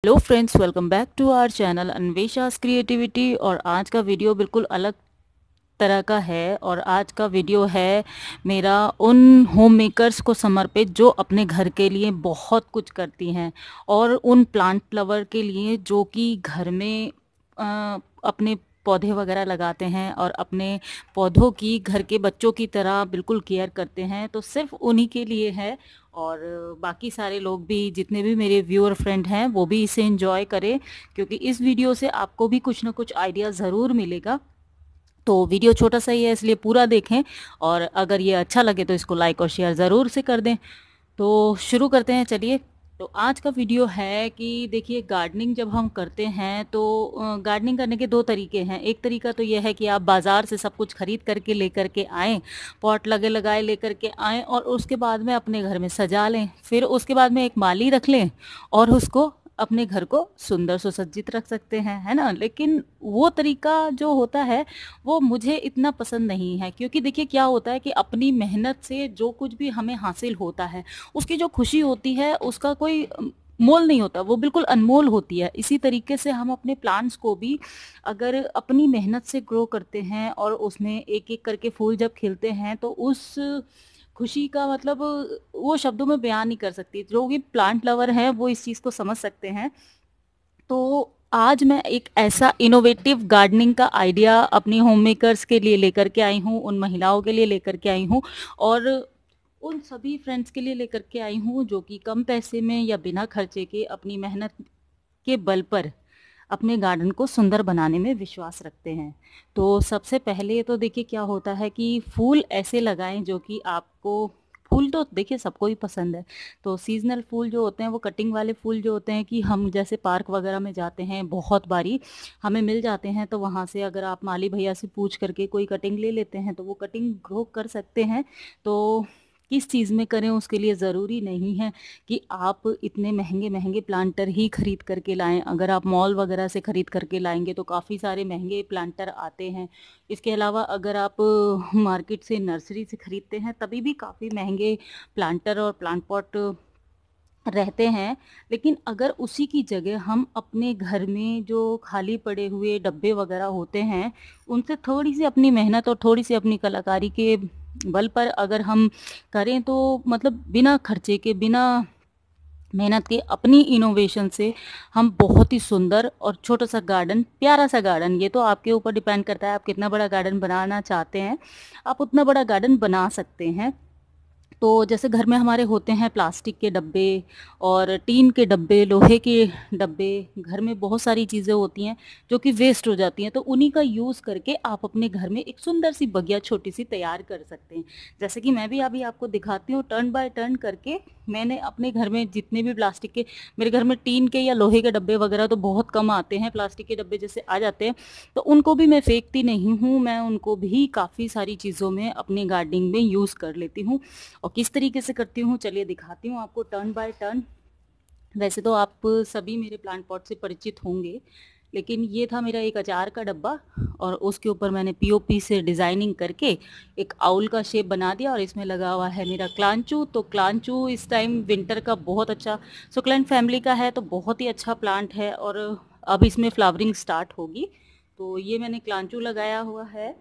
Hello friends, welcome back to our channel Anvesha's creativity. और आज का वीडियो बिल्कुल अलग तरह का है। और आज का वीडियो है मेरा उन होम मेकर्स को समर्पित जो अपने घर के लिए बहुत कुछ करती हैं, और उन प्लांट लवर के लिए जो कि घर में अपने पौधे वगैरह लगाते हैं और अपने पौधों की घर के बच्चों की तरह बिल्कुल केयर करते हैं। तो सिर्फ उन्हीं के लिए है, और बाकी सारे लोग भी, जितने भी मेरे व्यूअर फ्रेंड हैं, वो भी इसे एंजॉय करें, क्योंकि इस वीडियो से आपको भी कुछ ना कुछ आइडिया ज़रूर मिलेगा। तो वीडियो छोटा सा ही है, इसलिए पूरा देखें, और अगर ये अच्छा लगे तो इसको लाइक और शेयर ज़रूर से कर दें। तो शुरू करते हैं, चलिए। तो आज का वीडियो है कि देखिए, गार्डनिंग जब हम करते हैं तो गार्डनिंग करने के दो तरीके हैं। एक तरीका तो यह है कि आप बाज़ार से सब कुछ खरीद करके लेकर के आएँ, पॉट लगे लगाए लेकर के आएँ, और उसके बाद में अपने घर में सजा लें। फिर उसके बाद में एक माली रख लें और उसको अपने घर को सुंदर सुसज्जित रख सकते हैं, है ना। लेकिन वो तरीका जो होता है वो मुझे इतना पसंद नहीं है, क्योंकि देखिए क्या होता है कि अपनी मेहनत से जो कुछ भी हमें हासिल होता है, उसकी जो खुशी होती है उसका कोई मोल नहीं होता, वो बिल्कुल अनमोल होती है। इसी तरीके से हम अपने प्लांट्स को भी अगर अपनी मेहनत से ग्रो करते हैं और उसमें एक एक करके फूल जब खिलते हैं, तो उस खुशी का मतलब वो शब्दों में बयान नहीं कर सकती। जो भी प्लांट लवर हैं वो इस चीज़ को समझ सकते हैं। तो आज मैं एक ऐसा इनोवेटिव गार्डनिंग का आइडिया अपनी होम मेकर्स के लिए लेकर के आई हूँ, उन महिलाओं के लिए लेकर के आई हूँ, और उन सभी फ्रेंड्स के लिए लेकर के आई हूँ जो कि कम पैसे में या बिना खर्चे के अपनी मेहनत के बल पर अपने गार्डन को सुंदर बनाने में विश्वास रखते हैं। तो सबसे पहले तो देखिए क्या होता है कि फूल ऐसे लगाएं जो कि आपको, फूल तो देखिए सबको ही पसंद है। तो सीजनल फूल जो होते हैं, वो कटिंग वाले फूल जो होते हैं, कि हम जैसे पार्क वगैरह में जाते हैं, बहुत बारी हमें मिल जाते हैं, तो वहाँ से अगर आप माली भैया से पूछ करके कोई कटिंग ले लेते हैं तो वो कटिंग ग्रो कर सकते हैं। तो किस चीज़ में करें उसके लिए ज़रूरी नहीं है कि आप इतने महंगे महंगे प्लांटर ही खरीद करके लाएं। अगर आप मॉल वगैरह से खरीद करके लाएंगे तो काफ़ी सारे महंगे प्लांटर आते हैं। इसके अलावा अगर आप मार्केट से, नर्सरी से खरीदते हैं, तभी भी काफ़ी महंगे प्लांटर और प्लांट पॉट रहते हैं। लेकिन अगर उसी की जगह हम अपने घर में जो खाली पड़े हुए डब्बे वगैरह होते हैं, उनसे थोड़ी सी अपनी मेहनत और थोड़ी सी अपनी कलाकारी के बल पर अगर हम करें, तो मतलब बिना खर्चे के, बिना मेहनत के, अपनी इनोवेशन से हम बहुत ही सुंदर और छोटा सा गार्डन, प्यारा सा गार्डन, ये तो आपके ऊपर डिपेंड करता है आप कितना बड़ा गार्डन बनाना चाहते हैं, आप उतना बड़ा गार्डन बना सकते हैं। तो जैसे घर में हमारे होते हैं प्लास्टिक के डब्बे और टीन के डब्बे, लोहे के डब्बे, घर में बहुत सारी चीज़ें होती हैं जो कि वेस्ट हो जाती हैं, तो उन्हीं का यूज़ करके आप अपने घर में एक सुंदर सी बगिया छोटी सी तैयार कर सकते हैं। जैसे कि मैं भी अभी आपको दिखाती हूँ, टर्न बाय टर्न करके मैंने अपने घर में जितने भी प्लास्टिक के, मेरे घर में टीन के या लोहे के डब्बे वगैरह तो बहुत कम आते हैं, प्लास्टिक के डब्बे जैसे आ जाते हैं, तो उनको भी मैं फेंकती नहीं हूँ, मैं उनको भी काफ़ी सारी चीज़ों में अपनी गार्डनिंग में यूज़ कर लेती हूँ। और किस तरीके से करती हूँ चलिए दिखाती हूँ आपको, टर्न बाय टर्न। वैसे तो आप सभी मेरे प्लांट पॉट से परिचित होंगे, लेकिन ये था मेरा एक अचार का डब्बा, और उसके ऊपर मैंने पीओपी से डिज़ाइनिंग करके एक आउल का शेप बना दिया, और इसमें लगा हुआ है मेरा क्लांचू। तो क्लांचू इस टाइम विंटर का बहुत अच्छा, सुकलेंट फैमिली का है, तो बहुत ही अच्छा प्लांट है, और अब इसमें फ्लावरिंग स्टार्ट होगी। तो ये मैंने क्लांचू लगाया हुआ है।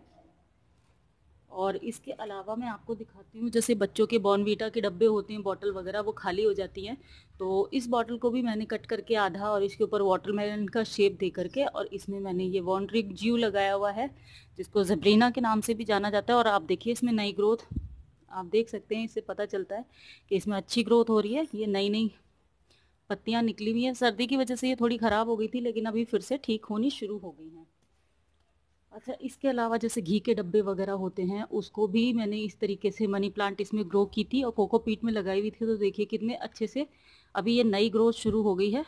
और इसके अलावा मैं आपको दिखाती हूँ, जैसे बच्चों के बॉर्नवीटा के डब्बे होते हैं, बॉटल वगैरह, वो खाली हो जाती हैं, तो इस बॉटल को भी मैंने कट करके आधा, और इसके ऊपर वाटरमेलन का शेप दे करके, और इसमें मैंने ये वॉन्ड्रिक ज्यू लगाया हुआ है, जिसको जबरीना के नाम से भी जाना जाता है। और आप देखिए इसमें नई ग्रोथ आप देख सकते हैं, इससे पता चलता है कि इसमें अच्छी ग्रोथ हो रही है। ये नई नई पत्तियाँ निकली हुई हैं, सर्दी की वजह से ये थोड़ी ख़राब हो गई थी, लेकिन अभी फिर से ठीक होनी शुरू हो गई हैं। अच्छा, इसके अलावा जैसे घी के डब्बे वगैरह होते हैं, उसको भी मैंने इस तरीके से मनी प्लांट इसमें ग्रो की थी और कोकोपीट में लगाई हुई थी, तो देखिए कितने अच्छे से अभी ये नई ग्रोथ शुरू हो गई है।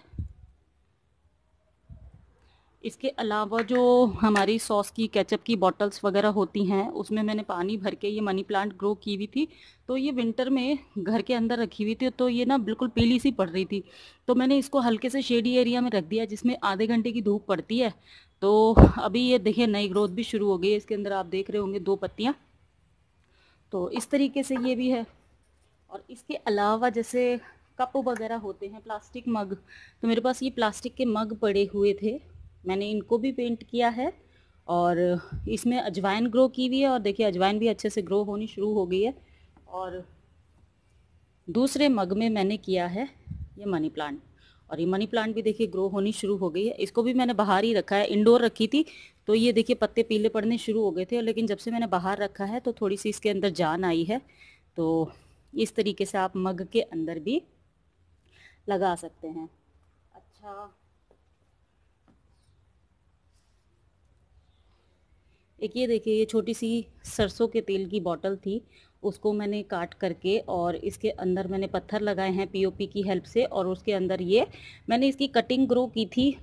इसके अलावा जो हमारी सॉस की, केचप की बॉटल्स वगैरह होती हैं, उसमें मैंने पानी भर के ये मनी प्लांट ग्रो की हुई थी। तो ये विंटर में घर के अंदर रखी हुई थी, तो ये ना बिल्कुल पीली सी पड़ रही थी, तो मैंने इसको हल्के से शेडी एरिया में रख दिया, जिसमें आधे घंटे की धूप पड़ती है। तो अभी ये देखिए नई ग्रोथ भी शुरू हो गई है, इसके अंदर आप देख रहे होंगे 2 पत्तियाँ। तो इस तरीके से ये भी है। और इसके अलावा जैसे कप वगैरह होते हैं, प्लास्टिक मग, तो मेरे पास ये प्लास्टिक के मग पड़े हुए थे, मैंने इनको भी पेंट किया है। और इसमें अजवाइन ग्रो की हुई है, और देखिए अजवाइन भी अच्छे से ग्रो होनी शुरू हो गई है। और दूसरे मग में मैंने किया है ये मनी प्लांट, और ये मनी प्लांट भी देखिए ग्रो होनी शुरू हो गई है। इसको भी मैंने बाहर ही रखा है, इंडोर रखी थी तो ये देखिए पत्ते पीले पड़ने शुरू हो गए थे, लेकिन जब से मैंने बाहर रखा है तो थोड़ी सी इसके अंदर जान आई है। तो इस तरीके से आप मग के अंदर भी लगा सकते हैं। अच्छा, एक ये देखिए, ये छोटी सी सरसों के तेल की बोतल थी, उसको मैंने काट करके और इसके अंदर मैंने पत्थर लगाए हैं पीओपी की हेल्प से, और उसके अंदर ये मैंने इसकी कटिंग ग्रो की थी।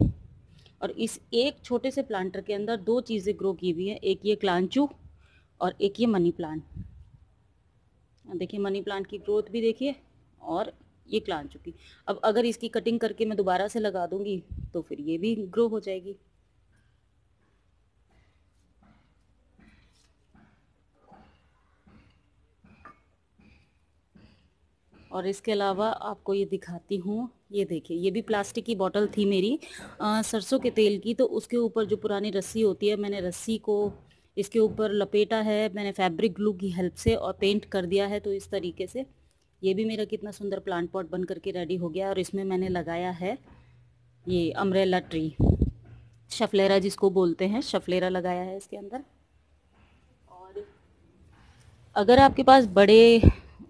और इस एक छोटे से प्लांटर के अंदर दो चीज़ें ग्रो की हुई हैं, एक ये क्लांचू और एक ये मनी प्लांट। देखिए मनी प्लांट की ग्रोथ भी देखिए, और ये क्लांचू की। अब अगर इसकी कटिंग करके मैं दोबारा से लगा दूंगी तो फिर ये भी ग्रो हो जाएगी। और इसके अलावा आपको ये दिखाती हूँ, ये देखिए ये भी प्लास्टिक की बोतल थी मेरी सरसों के तेल की, तो उसके ऊपर जो पुरानी रस्सी होती है, मैंने रस्सी को इसके ऊपर लपेटा है मैंने फैब्रिक ग्लू की हेल्प से, और पेंट कर दिया है। तो इस तरीके से ये भी मेरा कितना सुंदर प्लांट पॉट बन करके रेडी हो गया। और इसमें मैंने लगाया है ये अम्ब्रेला ट्री, शफलेरा जिसको बोलते हैं, शफलेरा लगाया है इसके अंदर। और अगर आपके पास बड़े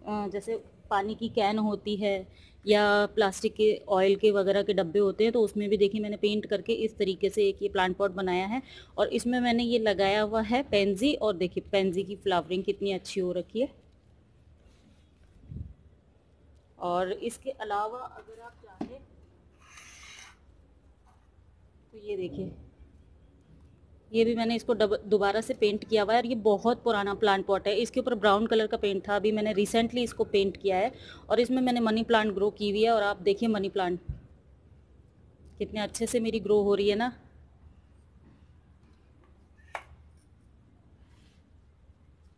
जैसे पानी की कैन होती है या प्लास्टिक के ऑयल के वगैरह के डब्बे होते हैं, तो उसमें भी देखिए मैंने पेंट करके इस तरीके से एक ये प्लांट पॉट बनाया है। और इसमें मैंने ये लगाया हुआ है पेंजी, और देखिए पेंजी की फ्लावरिंग कितनी अच्छी हो रखी है। और इसके अलावा अगर आप चाहें तो ये देखिए, ये भी मैंने इसको दोबारा से पेंट किया हुआ है, और ये बहुत पुराना प्लांट पॉट है, इसके ऊपर ब्राउन कलर का पेंट था, अभी मैंने रिसेंटली इसको पेंट किया है। और इसमें मैंने मनी प्लांट ग्रो की हुई है, और आप देखिए मनी प्लांट कितने अच्छे से मेरी ग्रो हो रही है ना।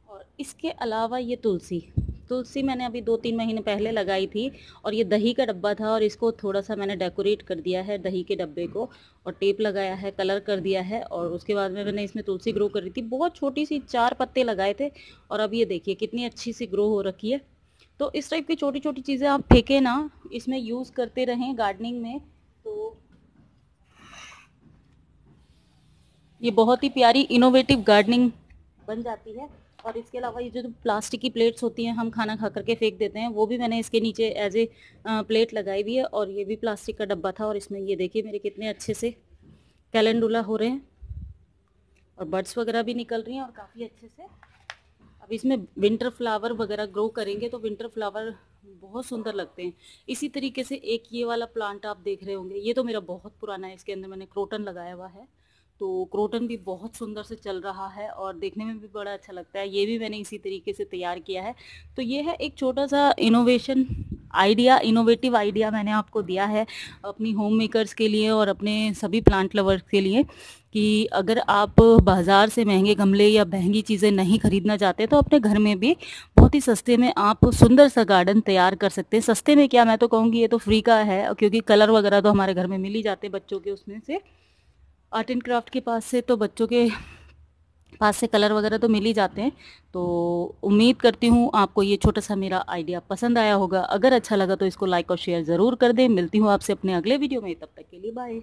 और इसके अलावा ये तुलसी, तुलसी मैंने अभी 2-3 महीने पहले लगाई थी, और ये दही का डब्बा था, और इसको थोड़ा सा मैंने डेकोरेट कर दिया है दही के डब्बे को, और टेप लगाया है, कलर कर दिया है। और उसके बाद में मैंने इसमें तुलसी ग्रो कर रही थी, बहुत छोटी सी 4 पत्ते लगाए थे, और अब ये देखिए कितनी अच्छी सी ग्रो हो रखी है। तो इस टाइप की छोटी छोटी चीज़ें आप फेंके ना, इसमें यूज़ करते रहें गार्डनिंग में, तो ये बहुत ही प्यारी इनोवेटिव गार्डनिंग बन जाती है। और इसके अलावा ये जो प्लास्टिक की प्लेट्स होती हैं हम खाना खा करके फेंक देते हैं, वो भी मैंने इसके नीचे एज ए प्लेट लगाई हुई है। और ये भी प्लास्टिक का डब्बा था, और इसमें ये देखिए मेरे कितने अच्छे से कैलेंडुला हो रहे हैं, और बर्ड्स वगैरह भी निकल रही हैं, और काफ़ी अच्छे से। अब इसमें विंटर फ्लावर वगैरह ग्रो करेंगे तो विंटर फ्लावर बहुत सुंदर लगते हैं। इसी तरीके से एक ये वाला प्लांट आप देख रहे होंगे, ये तो मेरा बहुत पुराना है, इसके अंदर मैंने क्रोटन लगाया हुआ है, तो क्रोटन भी बहुत सुंदर से चल रहा है, और देखने में भी बड़ा अच्छा लगता है। ये भी मैंने इसी तरीके से तैयार किया है। तो ये है एक छोटा सा इनोवेशन आइडिया, इनोवेटिव आइडिया मैंने आपको दिया है अपनी होम मेकर्स के लिए और अपने सभी प्लांट लवर्स के लिए, कि अगर आप बाज़ार से महंगे गमले या महंगी चीज़ें नहीं खरीदना चाहते, तो अपने घर में भी बहुत ही सस्ते में आप सुंदर सा गार्डन तैयार कर सकते हैं। सस्ते में क्या, मैं तो कहूँगी ये तो फ्री का है, क्योंकि कलर वगैरह तो हमारे घर में मिल ही जाते हैं बच्चों के उसमें से, आर्ट एंड क्राफ्ट के पास से, तो बच्चों के पास से कलर वगैरह तो मिल ही जाते हैं। तो उम्मीद करती हूँ आपको ये छोटा सा मेरा आइडिया पसंद आया होगा। अगर अच्छा लगा तो इसको लाइक और शेयर ज़रूर कर दें। मिलती हूँ आपसे अपने अगले वीडियो में, तब तक के लिए बाय।